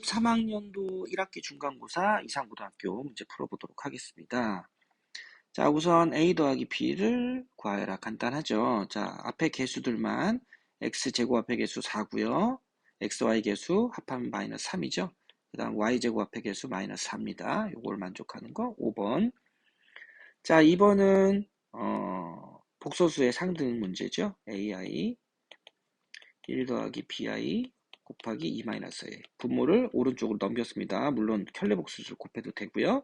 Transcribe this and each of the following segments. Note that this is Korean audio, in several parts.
3학년도 1학기 중간고사 이상고등학교 문제 풀어보도록 하겠습니다. 자, 우선 A 더하기 B를 구하여라. 간단하죠. 자, 앞에 개수들만 X제곱 앞에 개수 4고요. XY 개수 합하면 마이너스 3이죠. 그 다음 Y제곱 앞에 개수 마이너스 4입니다. 요걸 만족하는 거 5번. 자, 2번은 복소수의 상등 문제죠. AI 1 더하기 BI 곱하기 2-A. 분모를 오른쪽으로 넘겼습니다. 물론 켤레복수를 곱해도 되고요.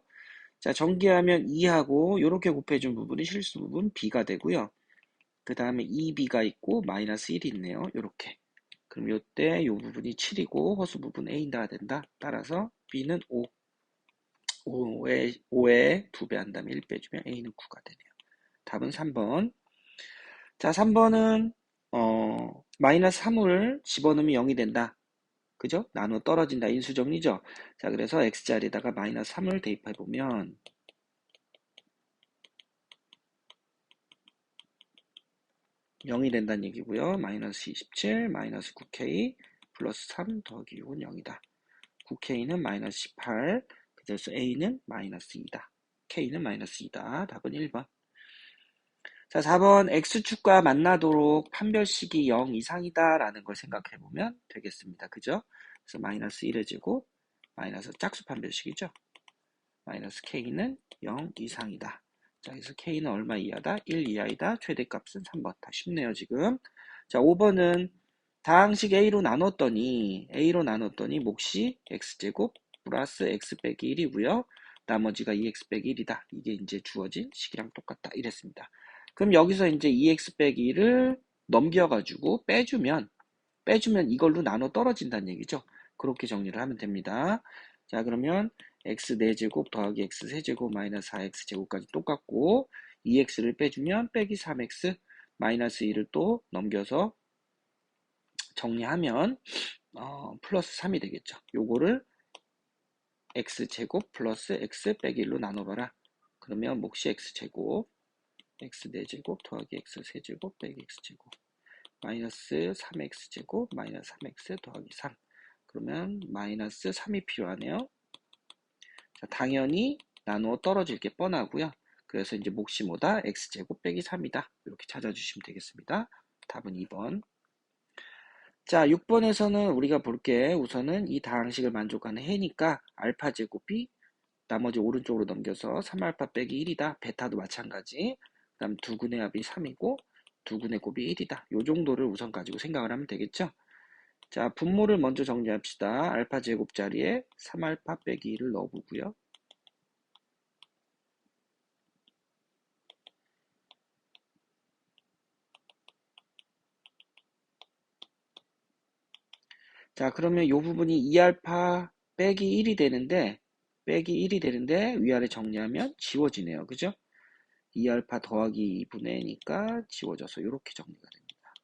자, 전개하면 2하고 이렇게 곱해준 부분이 실수 부분 B가 되고요. 그 다음에 2B가 있고 마이너스 1이 있네요. 이렇게. 그럼 이때 이 부분이 7이고 허수 부분 A가 된다. 따라서 B는 5. 5에 2배 한다면 1 빼주면 A는 9가 되네요. 답은 3번. 자, 3번은 마이너스 3을 집어넣으면 0이 된다. 그죠? 나누어 떨어진다. 인수정리죠. 자, 그래서 x자리에다가 마이너스 3을 대입해보면 0이 된다는 얘기고요. 마이너스 27, 마이너스 9k, 플러스 3 더하기 6은 0이다. 9k는 마이너스 18, 그래서 a는 마이너스 2다. k는 마이너스 2다. 답은 1번. 자, 4번 x축과 만나도록 판별식이 0 이상이다 라는 걸 생각해보면 되겠습니다. 그죠? 그래서 마이너스 1의 제곱, 마이너스 짝수 판별식이죠. 마이너스 k는 0 이상이다. 자, 그래서 k는 얼마 이하다? 1 이하이다. 최대값은 3번. 다 쉽네요, 지금. 자, 5번은 다항식 A로 나눴더니 몫이 x제곱 플러스 x 빼기 1이고요. 나머지가 2x 빼기 1이다. 이게 이제 주어진 식이랑 똑같다. 이랬습니다. 그럼 여기서 이제 2x 빼기 1을 넘겨가지고 빼주면 이걸로 나눠 떨어진다는 얘기죠. 그렇게 정리를 하면 됩니다. 자, 그러면 x 4제곱 더하기 x 세제곱 마이너스 4x 제곱까지 똑같고 2x를 빼주면 빼기 3x 마이너스 1을 또 넘겨서 정리하면 플러스 3이 되겠죠. 요거를 x제곱 플러스 x 빼기 1로 나눠봐라. 그러면 몫이 x제곱 x 4제곱 더하기 x 세제곱 빼기 x제곱 마이너스 3x제곱 마이너스 3x 더하기 3 그러면 마이너스 3이 필요하네요. 자, 당연히 나누어 떨어질 게 뻔하고요. 그래서 이제 몫이 뭐다? x제곱 빼기 3이다. 이렇게 찾아주시면 되겠습니다. 답은 2번. 자, 6번에서는 우리가 볼 게 우선은 이 다항식을 만족하는 해니까 알파 제곱이 나머지 오른쪽으로 넘겨서 3알파 빼기 1이다. 베타도 마찬가지. 그 다음 두근의 합이 3이고 두근의 곱이 1이다. 요 정도를 우선 가지고 생각을 하면 되겠죠. 자, 분모를 먼저 정리합시다. 알파 제곱 자리에 3알파 빼기 1을 넣어보고요. 자, 그러면 이 부분이 2알파 빼기 1이 되는데 위아래 정리하면 지워지네요. 그죠? 2알파 더하기 2분의 니까 지워져서 이렇게 정리가 됩니다.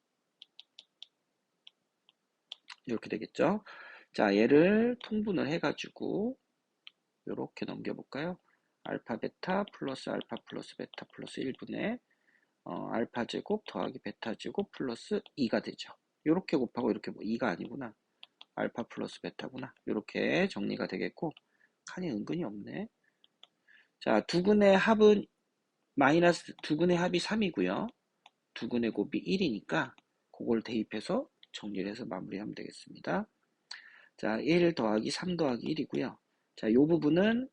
이렇게 되겠죠? 자, 얘를 통분을 해가지고 이렇게 넘겨볼까요? 알파 베타 플러스 알파 플러스 베타 플러스 1분의 알파 제곱 더하기 베타 제곱 플러스 2가 되죠. 이렇게 곱하고 이렇게 2가 아니구나. 알파 플러스 베타구나. 이렇게 정리가 되겠고 칸이 은근히 없네. 자, 두근의 합은 두근의 합이 3이고요. 두근의 곱이 1이니까 그걸 대입해서 정리를 해서 마무리하면 되겠습니다. 자, 1 더하기 3 더하기 1이고요. 자, 이 부분은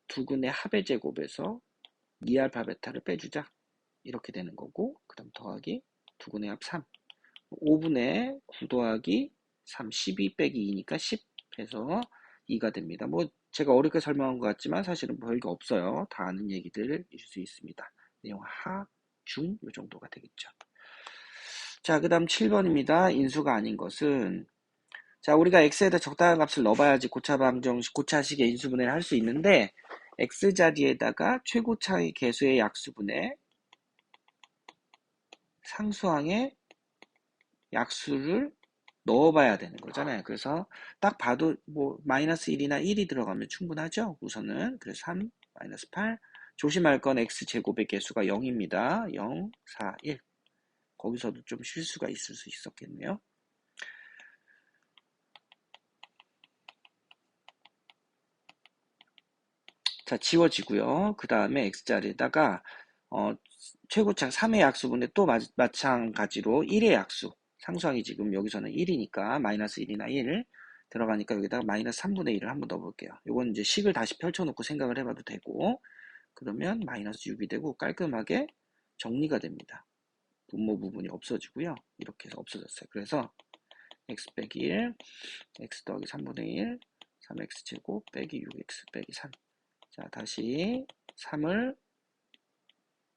두근의 합의 제곱에서 2알파 베타를 빼주자. 이렇게 되는 거고 그 다음 더하기 두근의 합 3. 5분의 9 더하기 3, 12 빼기 2니까 10 해서 2가 됩니다. 뭐 제가 어렵게 설명한 것 같지만 사실은 별거 없어요. 다 아는 얘기들일 수 있습니다. 내용 하, 중, 요 정도가 되겠죠. 자, 그 다음 7번입니다. 인수가 아닌 것은 자, 우리가 x에다 적당한 값을 넣어봐야지 고차식의 인수분해를 할 수 있는데 x자리에다가 최고차의 개수의 약수분해 상수항의 약수를 넣어봐야 되는 거잖아요. 그래서 딱 봐도 뭐 마이너스 1이나 1이 들어가면 충분하죠. 우선은 그래서 3, 마이너스 8 조심할 건 x제곱의 개수가 0입니다. 0, 4, 1 거기서도 좀 실수가 있을 수 있었겠네요. 자, 지워지고요. 그 다음에 x자리에다가 최고차 3의 약수분에 또 마찬가지로 1의 약수. 상수항이 지금 여기서는 1이니까 마이너스 1이나 1 들어가니까 여기다가 마이너스 3분의 1을 한번 넣어볼게요. 이건 이제 식을 다시 펼쳐놓고 생각을 해봐도 되고, 그러면 마이너스 6이 되고 깔끔하게 정리가 됩니다. 분모 부분이 없어지고요. 이렇게 해서 없어졌어요. 그래서 x 빼기 1, x 더하기 3분의 1, 3x제곱 빼기 6x 빼기 3. 자, 다시 3을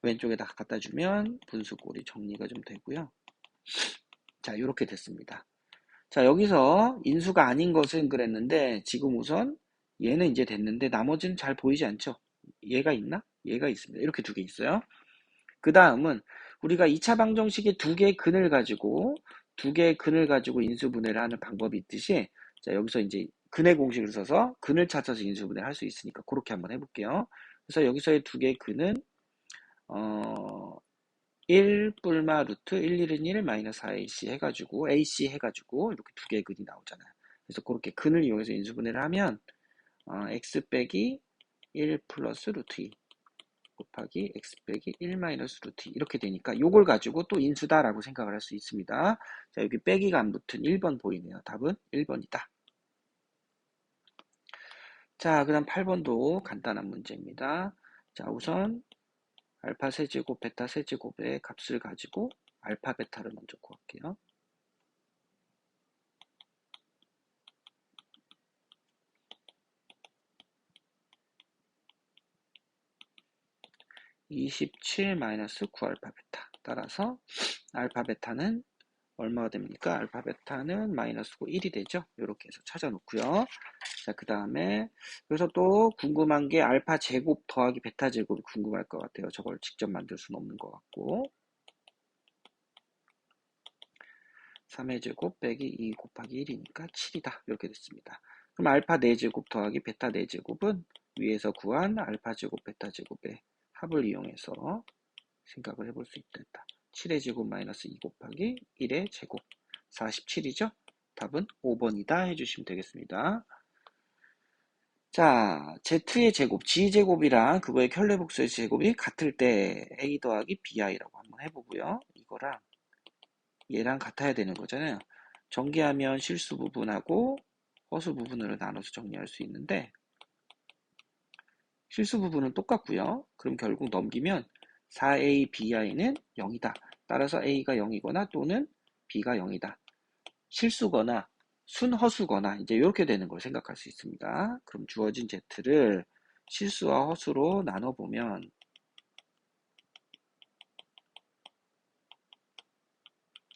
왼쪽에다 갖다 주면 분수꼴이 정리가 좀 되고요. 자, 이렇게 됐습니다. 자, 여기서 인수가 아닌 것은 그랬는데 지금 우선 얘는 이제 됐는데 나머지는 잘 보이지 않죠? 얘가 있나? 얘가 있습니다. 이렇게 두 개 있어요. 그 다음은 우리가 2차 방정식의 두 개의 근을 가지고 인수분해를 하는 방법이 있듯이, 자, 여기서 이제 근의 공식을 써서 근을 찾아서 인수분해를 할 수 있으니까 그렇게 한번 해볼게요. 그래서 여기서의 두 개의 근은 1 뿔마 루트 1, 1은 1 마이너스 4ac 해가지고 ac 해가지고 이렇게 두 개의 근이 나오잖아요. 그래서 그렇게 근을 이용해서 인수분해를 하면 x 빼기 1 플러스 루트 2 곱하기 x 빼기 1 마이너스 루트 2 이렇게 되니까 요걸 가지고 또 인수다라고 생각을 할 수 있습니다. 자, 여기 빼기가 안 붙은 1번 보이네요. 답은 1번이다. 자, 그 다음 8번도 간단한 문제입니다. 자, 우선 알파 세제곱, 베타 세제곱의 값을 가지고 알파, 베타를 먼저 구할게요. (27 마이너스 9알파 베타) 따라서 알파 베타는 얼마가 됩니까? 알파 베타는 마이너스 9, 1이 되죠? 이렇게 해서 찾아 놓고요. 자, 그 다음에 여기서 또 궁금한 게 알파 제곱 더하기 베타 제곱이 궁금할 것 같아요. 저걸 직접 만들 수는 없는 것 같고, 3의 제곱 빼기 2 곱하기 1이니까 7이다. 이렇게 됐습니다. 그럼 알파 4제곱 더하기 베타 4제곱은 위에서 구한 알파 제곱 베타 제곱의 합을 이용해서 생각을 해볼 수 있다. 7의 제곱 마이너스 2 곱하기 1의 제곱 47이죠? 답은 5번이다 해주시면 되겠습니다. 자, Z의 제곱, G제곱이랑 그거의 켤레복수의 제곱이 같을 때 A 더하기 BI라고 한번 해보고요. 이거랑 얘랑 같아야 되는 거잖아요. 전개하면 실수 부분하고 허수 부분으로 나눠서 정리할 수 있는데 실수 부분은 똑같고요. 그럼 결국 넘기면 4A, BI는 0이다. 따라서 A가 0이거나 또는 B가 0이다. 실수거나 순허수거나 이제 이렇게 되는 걸 생각할 수 있습니다. 그럼 주어진 Z를 실수와 허수로 나눠보면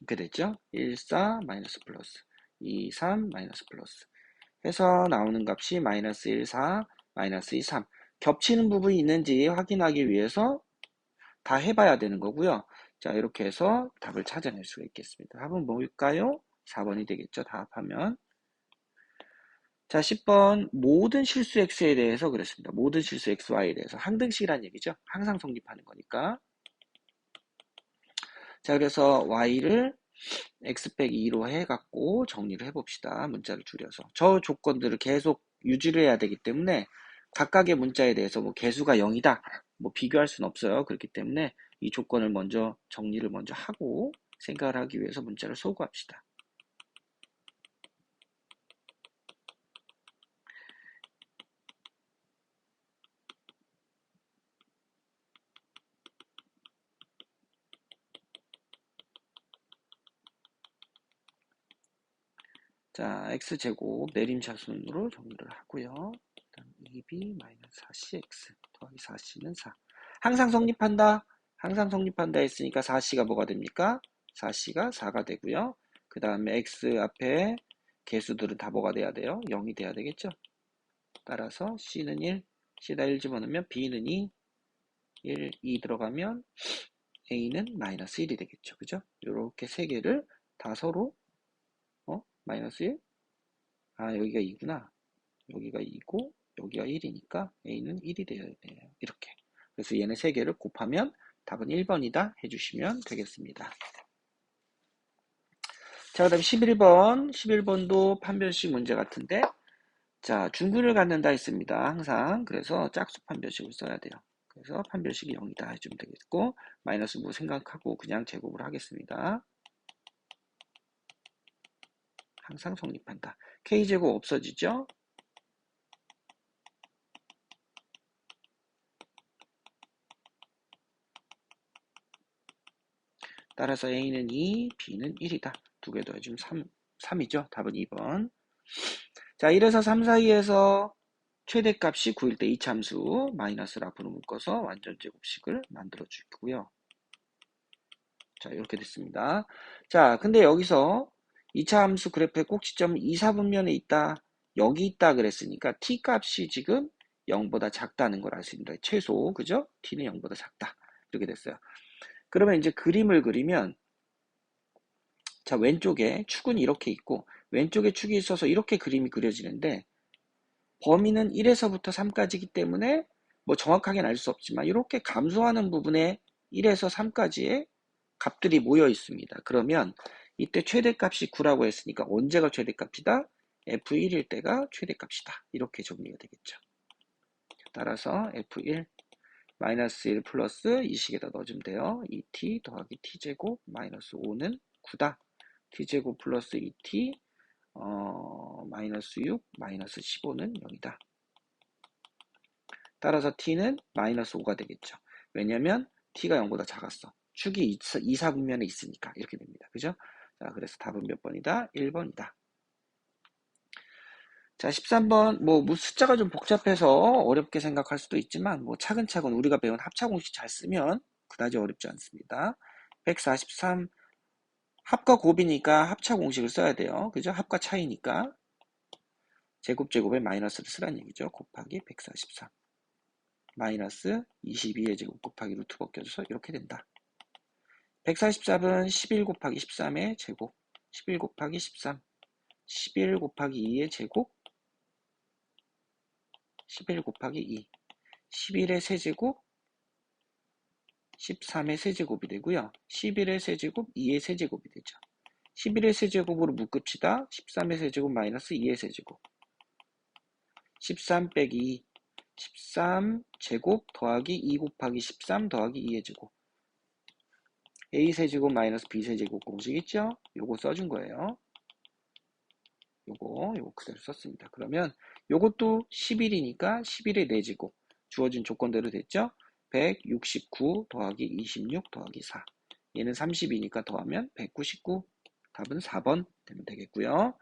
이렇게 됐죠? 1, 4 마이너스 플러스 2, 3 마이너스 플러스 해서 나오는 값이 마이너스 1, 4 마이너스 2, 3 겹치는 부분이 있는지 확인하기 위해서 다 해봐야 되는 거고요. 자, 이렇게 해서 답을 찾아낼 수가 있겠습니다. 답은 뭘까요? 4번이 되겠죠. 다 합하면. 자, 10번 모든 실수 x에 대해서 그랬습니다. 모든 실수 xy에 대해서 항등식이란 얘기죠. 항상 성립하는 거니까. 자, 그래서 y를 x 빼기 2로 해갖고 정리를 해봅시다. 문자를 줄여서. 저 조건들을 계속 유지를 해야 되기 때문에 각각의 문자에 대해서 뭐 개수가 0이다. 뭐 비교할 수는 없어요. 그렇기 때문에 이 조건을 먼저 정리를 먼저 하고 생각을 하기 위해서 문자를 소구합시다. 자, x제곱 내림차순으로 정리를 하고요. 그다음 2b 마이너스 4cx 더하기 4c는 4. 항상 성립한다. 항상 성립한다 했으니까 4c가 뭐가 됩니까? 4c가 4가 되고요. 그 다음에 x 앞에 개수들은 다 뭐가 돼야 돼요? 0이 돼야 되겠죠? 따라서 c는 1, c에다 1 집어넣으면 b는 2, 1, 2 들어가면 a는 마이너스 1이 되겠죠. 그죠? 이렇게 세 개를 다 서로 마이너스 1? 아, 여기가 2구나. 여기가 2고 여기가 1이니까 a는 1이 되어야 돼요. 이렇게. 그래서 얘네 세 개를 곱하면 답은 1번이다 해주시면 되겠습니다. 자, 그 다음 11번도 판별식 문제 같은데 자, 중근을 갖는다 했습니다. 항상. 그래서 짝수 판별식을 써야 돼요. 그래서 판별식이 0이다 해주면 되겠고, 마이너스 뭐 생각하고 그냥 제곱을 하겠습니다. 항상 성립한다. K제곱 없어지죠? 따라서 A는 2, B는 1이다. 두 개 더해주면 3이죠. 답은 2번. 자, 이래서 3 사이에서 최대값이 9일 때 이참수 마이너스를 앞으로 묶어서 완전 제곱식을 만들어 주고요. 자, 이렇게 됐습니다. 자, 근데 여기서 2차 함수 그래프의 꼭지점은 2, 4분면에 있다. 여기 있다 그랬으니까 t 값이 지금 0보다 작다는 걸 알 수 있습니다. 최소, 그죠? t는 0보다 작다. 이렇게 됐어요. 그러면 이제 그림을 그리면 자, 왼쪽에 축은 이렇게 있고 왼쪽에 축이 있어서 이렇게 그림이 그려지는데 범위는 1에서부터 3까지이기 때문에 뭐 정확하게는 알 수 없지만 이렇게 감소하는 부분에 1에서 3까지의 값들이 모여 있습니다. 그러면 이때 최대값이 9라고 했으니까 언제가 최대값이다? F1일 때가 최대값이다. 이렇게 정리가 되겠죠. 따라서 F1 마이너스 1 플러스 이 식에다 넣어주면 돼요. 2t 더하기 t제곱 마이너스 5는 9다. t제곱 플러스 2t 마이너스 6 마이너스 15는 0이다. 따라서 t는 마이너스 5가 되겠죠. 왜냐면 t가 0보다 작았어. 축이 2, 4분면에 있으니까 이렇게 됩니다. 그죠? 자, 그래서 답은 몇 번이다? 1번이다. 자, 13번 뭐 숫자가 좀 복잡해서 어렵게 생각할 수도 있지만 뭐 차근차근 우리가 배운 합차공식 잘 쓰면 그다지 어렵지 않습니다. 143 합과 곱이니까 합차공식을 써야 돼요. 그죠? 합과 차이니까 제곱에 마이너스를 쓰라는 얘기죠. 곱하기 143 마이너스 22의 제곱 곱하기 루트 벗겨져서 이렇게 된다. 144은 11 곱하기 13의 제곱 11 곱하기 13 11 곱하기 2의 제곱 11 곱하기 2 11의 세제곱 13의 세제곱이 되고요. 11의 세제곱 2의 세제곱이 되죠. 11의 세제곱으로 묶읍시다. 13의 세제곱 마이너스 2의 세제곱 13 빼기 2 13 제곱 더하기 2 곱하기 13 더하기 2의 제곱 a 세제곱 마이너스 b 세제곱 공식 있죠? 요거 써준 거예요. 요거 그대로 썼습니다. 그러면 요것도 11이니까 11의 4제곱 주어진 조건대로 됐죠? 169 더하기 26 더하기 4 얘는 30이니까 더하면 199 답은 4번 되면 되겠고요.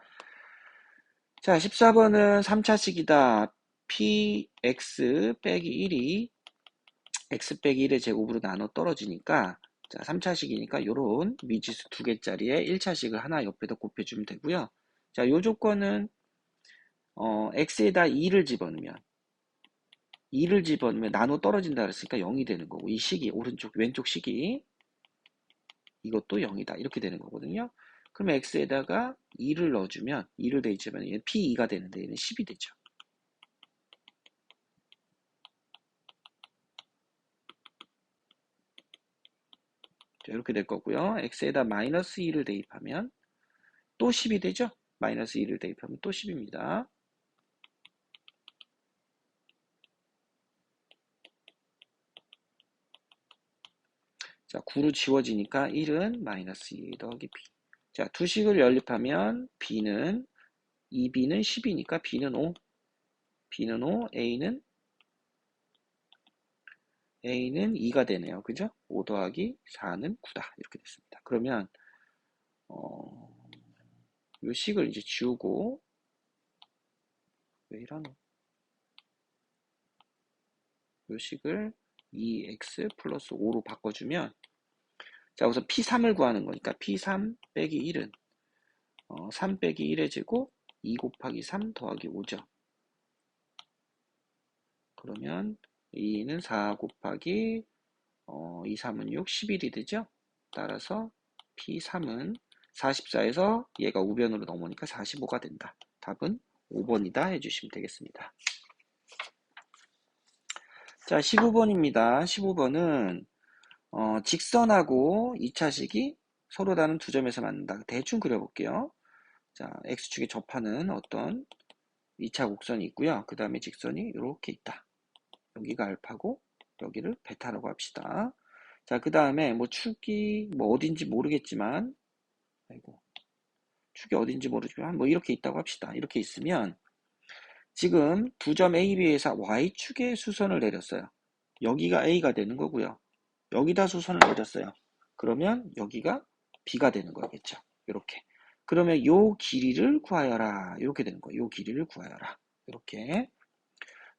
자, 14번은 3차식이다. px 빼기 1이 x 빼기 1의 제곱으로 나눠 떨어지니까 자, 3차식이니까 요런 미지수 2개짜리에 1차식을 하나 옆에다 곱해주면 되고요. 자, 요 조건은 x에다 2를 집어넣으면 나눠 떨어진다 그랬으니까 0이 되는 거고 이 식이 왼쪽 식이 이것도 0이다 이렇게 되는 거거든요. 그러면 x에다가 2를 넣어주면 2를 대입하면 얘는 p2가 되는데 얘는 10이 되죠. 자, 이렇게 될 거고요. x에다 마이너스 2를 대입하면 또 10이 되죠. 마이너스 2를 대입하면 또 10입니다. 자, 9로 지워지니까 1은 마이너스 2 더하기 b. 자, 두 식을 연립하면 b는 2b는 10이니까 b는 5. b는 5, a는 2가 되네요. 그죠? 5 더하기 4는 9다. 이렇게 됐습니다. 그러면 요 식을 이제 지우고 왜 이러노? 요 식을 2x 플러스 5로 바꿔주면 자, 우선 p3을 구하는 거니까 p3 빼기 1은 3 빼기 1의 제곱 2 곱하기 3 더하기 5죠. 그러면 2는 4 곱하기 2, 3은 6, 11이 되죠. 따라서 P3은 44에서 얘가 우변으로 넘으니까 45가 된다. 답은 5번이다 해주시면 되겠습니다. 자, 15번입니다. 15번은 직선하고 2차식이 서로 다른 두 점에서 만난다. 대충 그려볼게요. 자, X축에 접하는 어떤 2차 곡선이 있고요. 그 다음에 직선이 이렇게 있다. 여기가 알파고 여기를 베타라고 합시다. 자, 그 다음에 뭐 축이 뭐 어딘지 모르겠지만, 아이고, 축이 어딘지 모르지만 뭐 이렇게 있다고 합시다. 이렇게 있으면 지금 두 점 A, B에서 Y축에 수선을 내렸어요. 여기가 A가 되는 거고요. 여기다 수선을 내렸어요. 그러면 여기가 B가 되는 거겠죠. 이렇게. 그러면 요 길이를 구하여라. 이렇게 되는 거예요. 요 길이를 구하여라. 이렇게.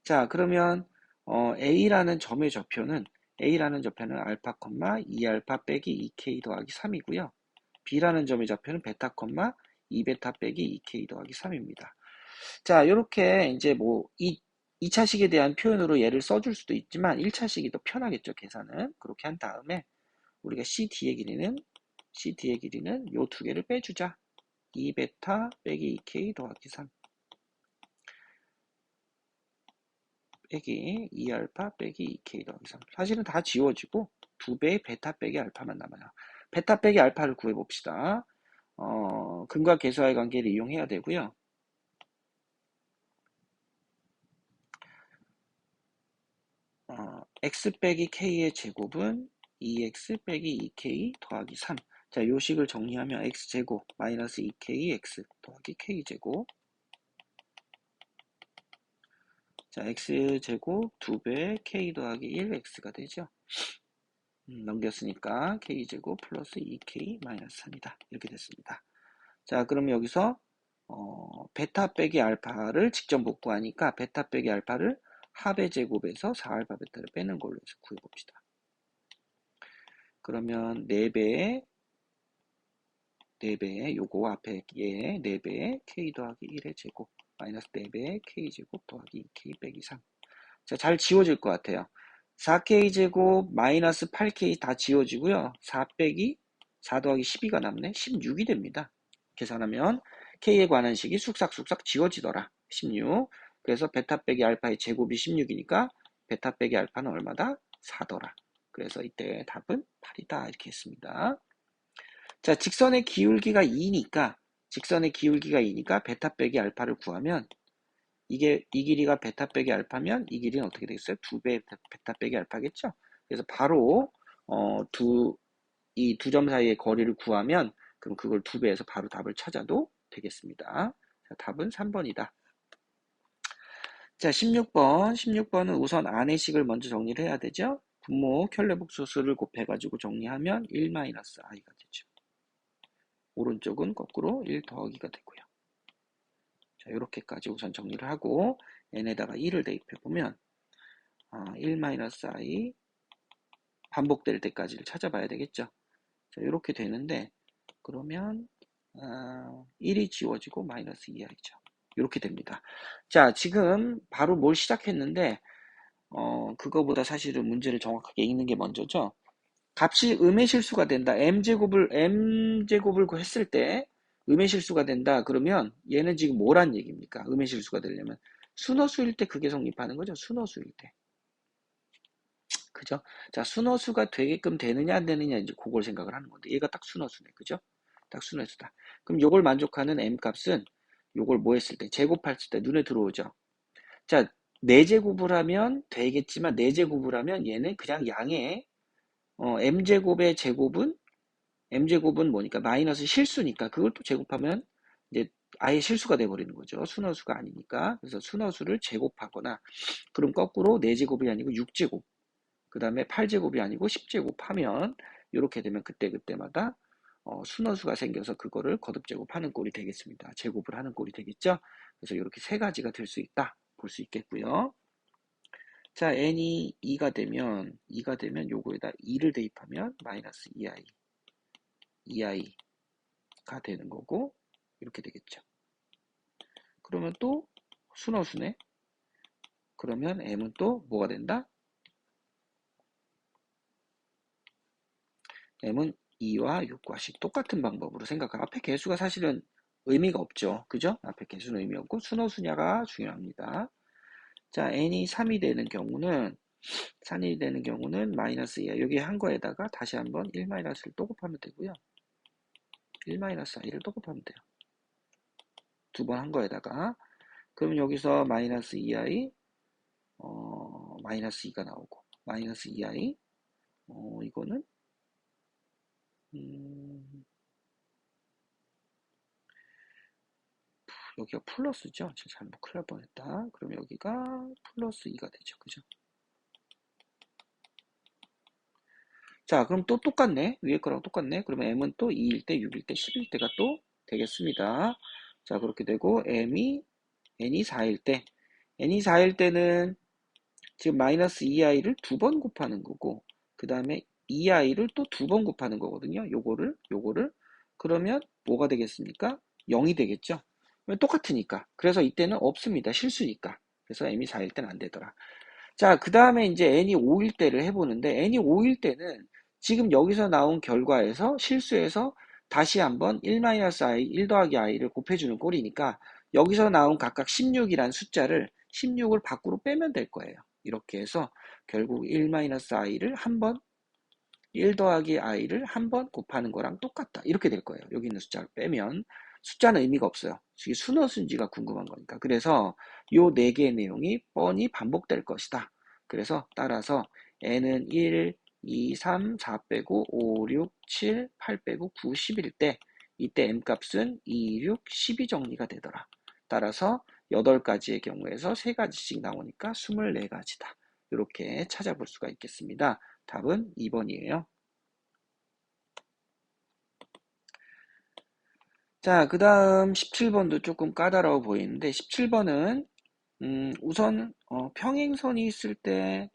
자, 그러면 A라는 점의 좌표는 알파, 2알파 빼기 2K 더하기 3이고요. B라는 점의 좌표는 베타, 2베타 빼기 2K 더하기 3입니다. 자, 이렇게 이제 뭐 2차식에 대한 표현으로 얘를 써줄 수도 있지만 1차식이 더 편하겠죠, 계산은. 그렇게 한 다음에 우리가 CD의 길이는 요 두 개를 빼주자. 2베타 빼기 2K 더하기 3 빼기 2알파 빼기 2K 더하기 3. 사실은 다 지워지고 2배의 베타 빼기 알파만 남아요. 베타 빼기 알파를 구해봅시다. 근과 계수와의 관계를 이용해야 되고요. x 빼기 k의 제곱은 2x 빼기 2k 더하기 3. 자, 요 식을 정리하면 x제곱 마이너스 2kx 더하기 k제곱. 자, x제곱 2배 k 더하기 1x가 되죠. 넘겼으니까 k제곱 플러스 2k 마이너스 3이다. 이렇게 됐습니다. 자, 그러면 여기서 베타 빼기 알파를 직접 못 구하니까 베타 빼기 알파를 합의 제곱에서 4알파 베타를 빼는 걸로 해서 구해봅시다. 그러면 4배에 요거 앞에 얘 4배에 k 더하기 1의 제곱 마이너스 4배에 k제곱 더하기 2k 빼기 3. 자, 잘 지워질 것 같아요. 4k제곱 마이너스 8k 다 지워지고요. 4 빼기 4 더하기 12가 남네. 16이 됩니다. 계산하면 k에 관한 식이 쑥삭쑥삭 지워지더라. 16. 그래서 베타 빼기 알파의 제곱이 16이니까 베타 빼기 알파는 얼마다? 4더라. 그래서 이때 답은 8이다. 이렇게 했습니다. 자, 직선의 기울기가 2니까 베타 빼기 알파를 구하면 이 길이가 베타 빼기 알파면 이 길이는 어떻게 되겠어요? 2배 베타 빼기 알파겠죠? 그래서 바로 이 두 점 사이의 거리를 구하면 그럼 그걸 2배에서 바로 답을 찾아도 되겠습니다. 자, 답은 3번이다. 자, 16번은 우선 안의식을 먼저 정리를 해야 되죠? 분모 켤레복소수를 곱해가지고 정리하면 1-i가 되죠. 오른쪽은 거꾸로 1 더하기가 되고요. 자, 이렇게까지 우선 정리를 하고 n에다가 2를 대입해보면 1-i 반복될 때까지를 찾아봐야 되겠죠. 자, 이렇게 되는데 그러면 1이 지워지고 마이너스 2i죠. 이렇게 됩니다. 자, 지금 바로 뭘 시작했는데 그거보다 사실은 문제를 정확하게 읽는 게 먼저죠. 값이 음의 실수가 된다. m제곱을 했을 때 음의 실수가 된다. 그러면 얘는 지금 뭐란 얘기입니까? 음의 실수가 되려면 순허수일 때 그게 성립하는 거죠. 순허수일 때. 그죠? 자, 순허수가 되게끔 되느냐 안 되느냐 이제 그걸 생각을 하는 건데 얘가 딱 순허수네. 그죠? 딱 순허수다. 그럼 요걸 만족하는 m 값은 요걸 뭐 했을 때 제곱했을 때 눈에 들어오죠. 자, 4제곱을 하면 되겠지만 4제곱을 하면 얘는 그냥 양의 m제곱의 제곱은 뭐니까 마이너스 실수니까 그걸 또 제곱하면 이제 아예 실수가 돼버리는 거죠. 순허수가 아니니까. 그래서 순허수를 제곱하거나 그럼 거꾸로 4제곱이 아니고 6제곱 그 다음에 8제곱이 아니고 10제곱 하면 이렇게 되면 그때마다 순허수가 생겨서 그거를 거듭제곱하는 꼴이 되겠습니다. 제곱을 하는 꼴이 되겠죠. 그래서 이렇게 세 가지가 될 수 있다. 볼 수 있겠고요. 자, n이 2가 되면 요거에다 2를 대입하면 마이너스 2i가 되는 거고 이렇게 되겠죠. 그러면 또 순허수네. 그러면 m은 또 뭐가 된다? m은 2와 6과씩 똑같은 방법으로 생각하고 앞에 개수가 사실은 의미가 없죠. 그죠? 앞에 개수는 의미 없고 순허수냐가 중요합니다. 자, n이 3이 되는 경우는 마이너스 2야. 여기 한 거에다가 다시 한번 1-를 또 곱하면 되고요. 1-i를 또 곱하면 돼요. 두 번 한 거에다가 그럼 여기서 마이너스 2i, 마이너스 2가 나오고, 마이너스 2i, 이거는, 음, 여기가 플러스죠? 제가 잘못 큰일 날 뻔했다. 그럼 여기가 플러스 2가 되죠. 그죠? 자, 그럼 또 똑같네. 위에 거랑 똑같네. 그러면 m은 또 2일 때, 6일 때, 10일 때가 또 되겠습니다. 자, 그렇게 되고, n이 4일 때, n이 4일 때는 지금 마이너스 2i를 두 번 곱하는 거고, 그 다음에 2i를 또 두 번 곱하는 거거든요. 요거를. 그러면 뭐가 되겠습니까? 0이 되겠죠? 똑같으니까. 그래서 이때는 없습니다. 실수니까. 그래서 m이 4일 때는 안 되더라. 자, 그 다음에 이제 n이 5일 때를 해보는데, n이 5일 때는 지금 여기서 나온 결과에서 실수해서 다시 한번 1-i, 1 더하기 i를 곱해주는 꼴이니까 여기서 나온 각각 16이라는 숫자를 16을 밖으로 빼면 될 거예요. 이렇게 해서 결국 1-i를 한 번, 1 더하기 i를 한 번 곱하는 거랑 똑같다. 이렇게 될 거예요. 여기 있는 숫자를 빼면. 숫자는 의미가 없어요. 이게 순어 순지가 궁금한 거니까. 그래서 요 네 개의 내용이 뻔히 반복될 것이다. 그래서 따라서 n은 1, 2, 3, 4 빼고 5, 6, 7, 8 빼고 9, 10일 때 이때 m 값은 2, 6, 12 정리가 되더라. 따라서 8가지의 경우에서 3가지씩 나오니까 24가지다. 이렇게 찾아볼 수가 있겠습니다. 답은 2번이에요. 자, 그 다음 17번도 조금 까다로워 보이는데 17번은 우선 평행선이 있을 때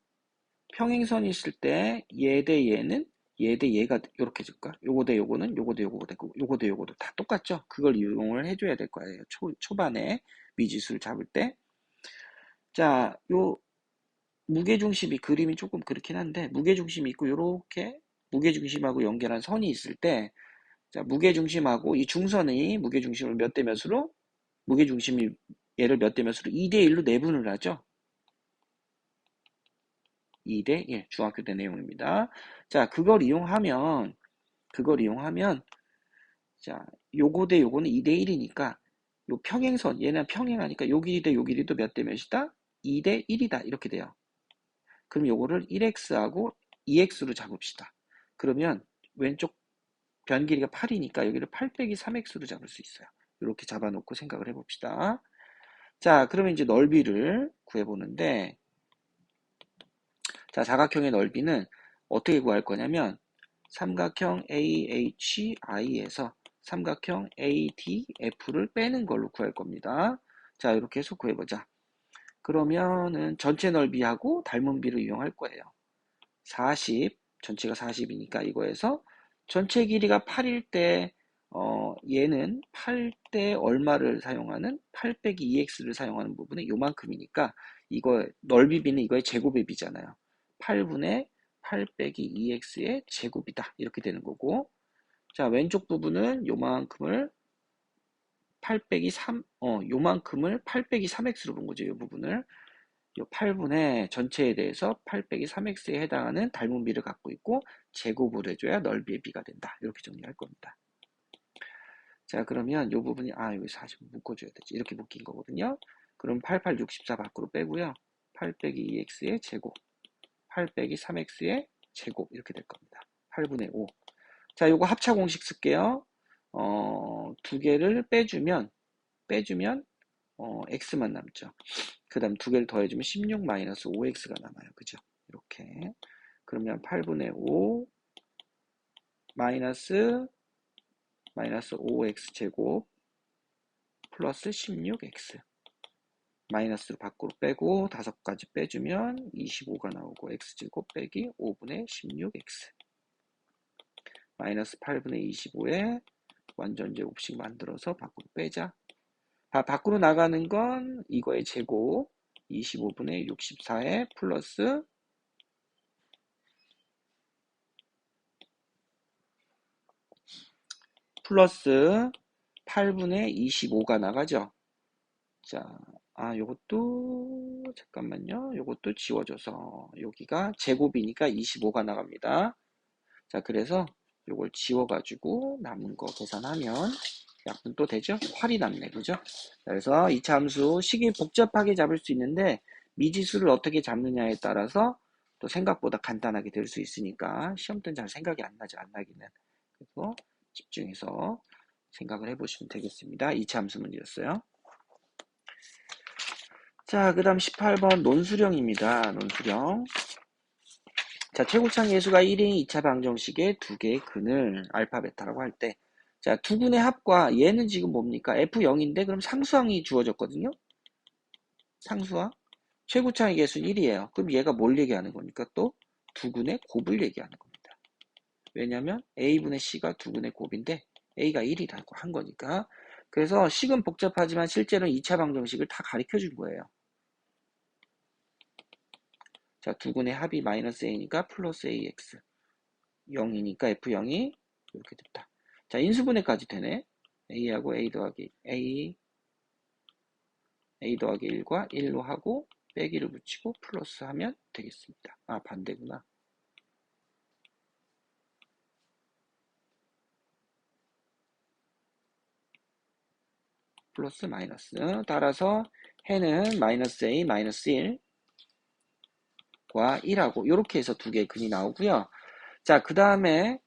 얘 대 얘는 얘 대 얘가 이렇게 줄까? 요거 대 요거는 요거 대 요거 되고 요거 대 요거도 다 똑같죠? 그걸 이용을 해줘야 될 거예요. 초반에 미지수를 잡을 때. 자, 요 무게중심이 그림이 조금 그렇긴 한데 무게중심이 있고 요렇게 무게중심하고 연결한 선이 있을 때 자, 무게중심하고 이 중선의 무게중심을 몇 대 몇으로 무게중심이 얘를 몇 대 몇으로 2대 1로 내분을 하죠. 2대 1 중학교 때 내용입니다. 자, 그걸 이용하면 자, 요거 대 요거는 2대 1이니까 요 평행선 얘는 평행하니까 요 길이 대 요 길이도 몇 대 몇이다? 2대 1이다. 이렇게 돼요. 그럼 요거를 1x하고 2x로 잡읍시다. 그러면 왼쪽 변 길이가 8이니까 여기를 8 빼기 3x로 잡을 수 있어요. 이렇게 잡아놓고 생각을 해봅시다. 자, 그러면 이제 넓이를 구해보는데, 자, 사각형의 넓이는 어떻게 구할 거냐면, 삼각형 AHI에서 삼각형 ADF를 빼는 걸로 구할 겁니다. 자, 이렇게 해서 구해보자. 그러면은 전체 넓이하고 닮은 비를 이용할 거예요. 40, 전체가 40이니까 이거에서 전체 길이가 8일 때, 얘는 8 대 얼마를 사용하는 8 빼기 2x를 사용하는 부분은 요만큼이니까 이거 넓이비는 이거의 제곱의 비잖아요. 8분의 8 빼기 2x의 제곱이다. 이렇게 되는 거고. 자, 왼쪽 부분은 요만큼을 8 빼기 3, 요만큼을 8 빼기 3x로 본 거죠. 이 부분을. 이 8분의 전체에 대해서 8 빼기 3x에 해당하는 닮은 비를 갖고 있고 제곱을 해줘야 넓이의 비가 된다. 이렇게 정리할 겁니다. 자, 그러면 이 부분이 여기 40 묶어줘야 되지. 이렇게 묶인 거거든요. 그럼 88, 64 밖으로 빼고요. 8 빼기 2x의 제곱, 8 빼기 3x의 제곱 이렇게 될 겁니다. 8분의 5. 자, 요거 합차 공식 쓸게요. 두 개를 빼주면 x만 남죠. 그 다음 두 개를 더해주면 16 마이너스 5x가 남아요. 그죠? 이렇게. 그러면 8분의 5 마이너스 5x 제곱 플러스 16x 마이너스로 밖으로 빼고 5가지 빼주면 25가 나오고 x제곱 빼기 5분의 16x 마이너스 8분의 25에 완전 제곱식 만들어서 밖으로 빼자. 밖으로 나가는 건 이거의 제곱 25분의 64에 플러스 8분의 25가 나가죠. 자, 요것도 잠깐만요. 요것도 지워져서 여기가 제곱이니까 25가 나갑니다. 자, 그래서 요걸 지워가지고 남은 거 계산하면 약분 또 되죠? 활이 남네, 그죠? 그래서 이 함수 식이 복잡하게 잡을 수 있는데 미지수를 어떻게 잡느냐에 따라서 또 생각보다 간단하게 될 수 있으니까 시험 때는 잘 생각이 안 나죠, 안 나기는. 그래서 집중해서 생각을 해보시면 되겠습니다. 2차 함수 문제였어요. 자, 그 다음 18번 논수령입니다. 논수령. 자, 최고창 예수가 1인 2차 방정식의 두 개의 근을 알파, 베타라고 할 때, 자, 두 근의 합과 얘는 지금 뭡니까? F0인데 그럼 상수항이 주어졌거든요? 상수항. 최고창의 개수는 1이에요. 그럼 얘가 뭘 얘기하는 겁니까? 또 두 근의 곱을 얘기하는 겁니다. 왜냐면 A분의 C가 두 근의 곱인데 A가 1이라고 한 거니까. 그래서 식은 복잡하지만 실제로는 2차 방정식을 다 가르쳐 준 거예요. 자, 두 근의 합이 마이너스 A니까 플러스 AX. 0이니까 F0이 이렇게 됐다. 자, 인수분해까지 되네. A하고 A 더하기 A 더하기 1과 1로 하고 빼기를 붙이고 플러스 하면 되겠습니다. 아, 반대구나. 플러스 마이너스. 따라서 해는 마이너스 A 마이너스 1과 1하고 이렇게 해서 두 개의 근이 나오고요. 자, 그 다음에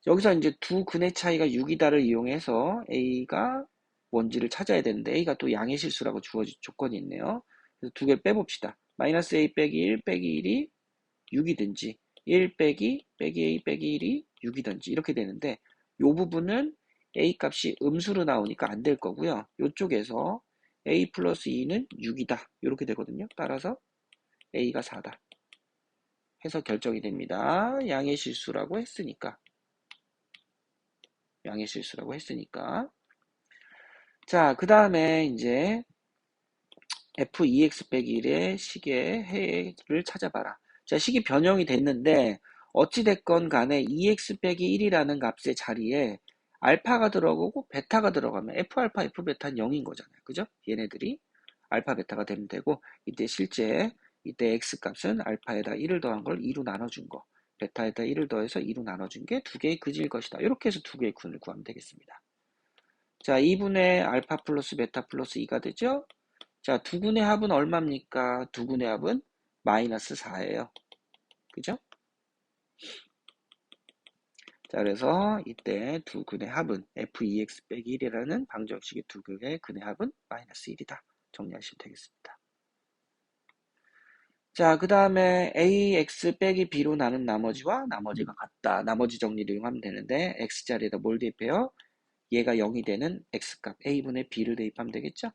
여기서 이제 두 근의 차이가 6이다를 이용해서 A가 뭔지를 찾아야 되는데 A가 또 양의 실수라고 주어진 조건이 있네요. 그래서 두 개 빼봅시다. 마이너스 A 빼기 1 빼기 1이 6이든지 1 빼기 A 빼기 1이 6이든지 이렇게 되는데 이 부분은 A 값이 음수로 나오니까 안 될 거고요. 이쪽에서 A 플러스 2는 6이다. 이렇게 되거든요. 따라서 A가 4다. 해서 결정이 됩니다. 양의 실수라고 했으니까. 양의 실수라고 했으니까. 자, 그 다음에 이제 f2x 빼기 1의 식의 해를 찾아봐라. 자, 식이 변형이 됐는데 어찌됐건 간에 2x 빼기 1이라는 값의 자리에 알파가 들어가고 베타가 들어가면 f알파, f베타는 0인 거잖아요. 그죠? 얘네들이 알파, 베타가 되면 되고 이때 실제 이때 x 값은 알파에다 1을 더한 걸 2로 나눠준 거, 베타에다 1을 더해서 2로 나눠준 게 두 개의 근일 것이다. 이렇게 해서 두 개의 근을 구하면 되겠습니다. 자, 2분의 알파 플러스 베타 플러스 2가 되죠? 자, 두 근의 합은 얼마입니까? 두 근의 합은 마이너스 4예요. 그죠? 자, 그래서 이때 두 근의 합은 f2x 빼기 1이라는 방정식의 두 근의 합은 마이너스 1이다. 정리하시면 되겠습니다. 자, 그 다음에 ax 빼기 b로 나눈 나머지와 나머지가 같다. 나머지 정리를 이용하면 되는데 x자리에다 뭘 대입해요? 얘가 0이 되는 x값 a분의 b를 대입하면 되겠죠?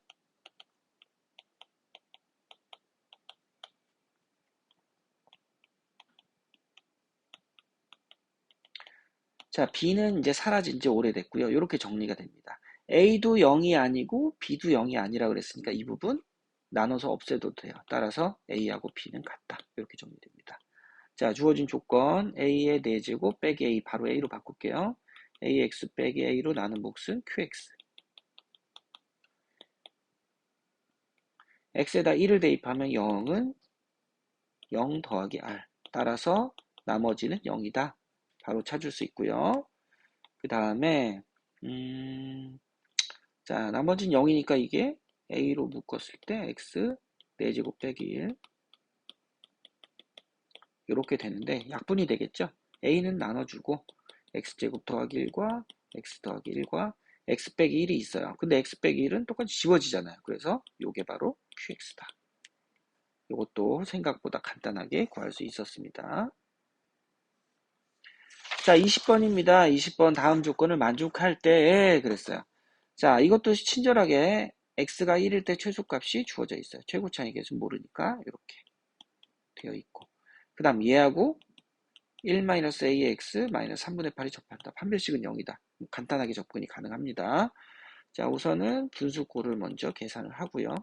자, B는 이제 사라진 지 오래됐고요. 이렇게 정리가 됩니다. A도 0이 아니고 B도 0이 아니라 그랬으니까 이 부분 나눠서 없애도 돼요. 따라서 A하고 B는 같다. 이렇게 정리됩니다. 자, 주어진 조건 A의 4제곱 빼기 A 바로 A로 바꿀게요. AX 빼기 A로 나눈 몫은 QX. X에다 1을 대입하면 0은 0 더하기 R. 따라서 나머지는 0이다. 바로 찾을 수 있고요. 그 다음에 자, 나머지는 0이니까 이게 A로 묶었을 때 X 4제곱 빼기 1 이렇게 되는데 약분이 되겠죠? A는 나눠주고 X제곱 더하기 1과 X 더하기 1과 X 빼기 1이 있어요. 근데 X 빼기 1은 똑같이 지워지잖아요. 그래서 이게 바로 QX다. 이것도 생각보다 간단하게 구할 수 있었습니다. 자, 20번입니다. 20번 다음 조건을 만족할 때 그랬어요. 자, 이것도 친절하게 x가 1일 때 최소값이 주어져 있어요. 최고차이 계수는 모르니까 이렇게 되어 있고 그 다음 얘하고 1-ax 3분의 8이 접한다. 판별식은 0이다. 간단하게 접근이 가능합니다. 자, 우선은 분수꼴을 먼저 계산을 하고요.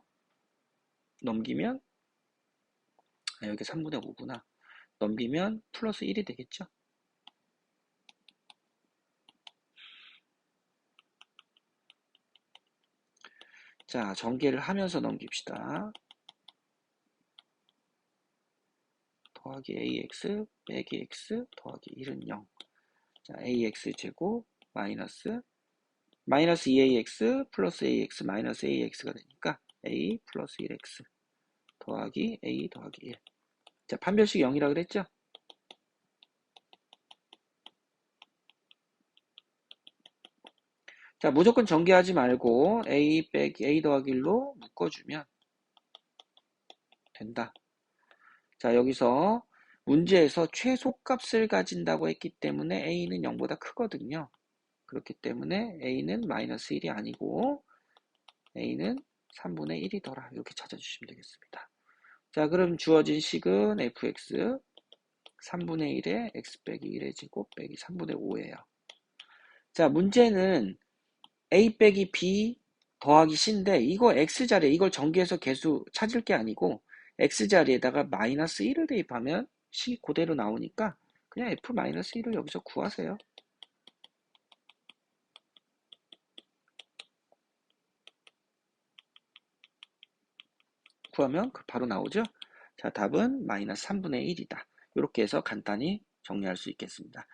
넘기면 여기 3분의 5구나. 넘기면 플러스 1이 되겠죠. 자, 전개를 하면서 넘깁시다. 더하기 ax 빼기 x 더하기 1은 0. 자, ax 제곱 마이너스 2ax 플러스 ax 마이너스 ax가 되니까 a 플러스 1x 더하기 a 더하기 1. 자, 판별식 0이라 그랬죠? 자, 무조건 전개하지 말고 a 더하기 1로 묶어주면 된다. 자, 여기서 문제에서 최소값을 가진다고 했기 때문에 a는 0보다 크거든요. 그렇기 때문에 a는 마이너스 1이 아니고 a는 3분의 1이더라. 이렇게 찾아주시면 되겠습니다. 자, 그럼 주어진 식은 fx 3분의 1에 x 빼기 1의 제곱 빼기 3분의 5예요. 자, 문제는 a 빼기 b 더하기 c인데 이거 x자리에 이걸 전개해서 개수 찾을 게 아니고 x자리에다가 마이너스 1을 대입하면 c 그대로 나오니까 그냥 f-1을 여기서 구하세요. 구하면 바로 나오죠. 자, 답은 마이너스 3분의 1이다. 이렇게 해서 간단히 정리할 수 있겠습니다.